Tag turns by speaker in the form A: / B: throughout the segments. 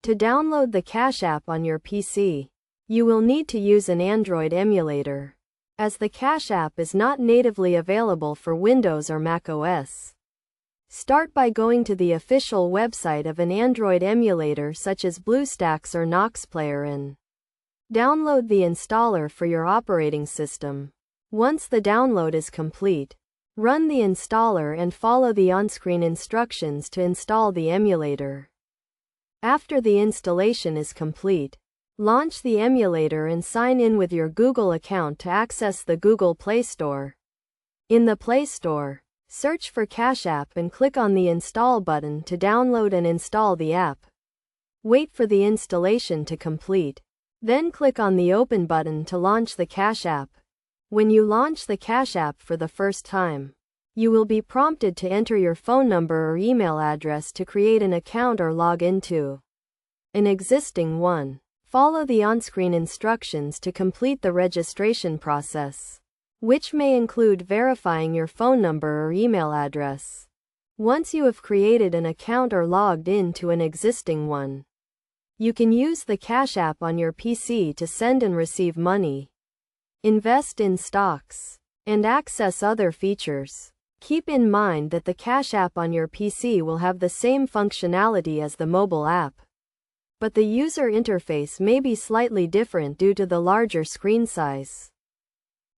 A: To download the Cash App on your PC, you will need to use an Android emulator, as the Cash App is not natively available for Windows or macOS. Start by going to the official website of an Android emulator such as BlueStacks or Noxplayer and download the installer for your operating system. Once the download is complete, run the installer and follow the on-screen instructions to install the emulator. After the installation is complete, launch the emulator and sign in with your Google account to access the Google Play Store. In the Play Store, search for Cash App and click on the Install button to download and install the app. Wait for the installation to complete. Then click on the Open button to launch the Cash App. When you launch the Cash App for the first time, you will be prompted to enter your phone number or email address to create an account or log into an existing one. Follow the on-screen instructions to complete the registration process, which may include verifying your phone number or email address. Once you have created an account or logged in to an existing one, you can use the Cash App on your PC to send and receive money, invest in stocks, and access other features. Keep in mind that the Cash App on your PC will have the same functionality as the mobile app, but the user interface may be slightly different due to the larger screen size.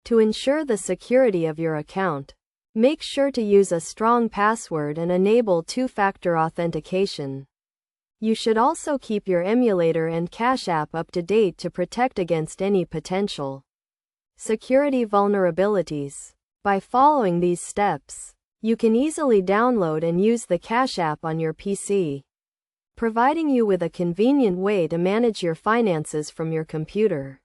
A: To ensure the security of your account, make sure to use a strong password and enable two-factor authentication. You should also keep your emulator and Cash App up to date to protect against any potential security vulnerabilities. By following these steps, you can easily download and use the Cash App on your PC, providing you with a convenient way to manage your finances from your computer.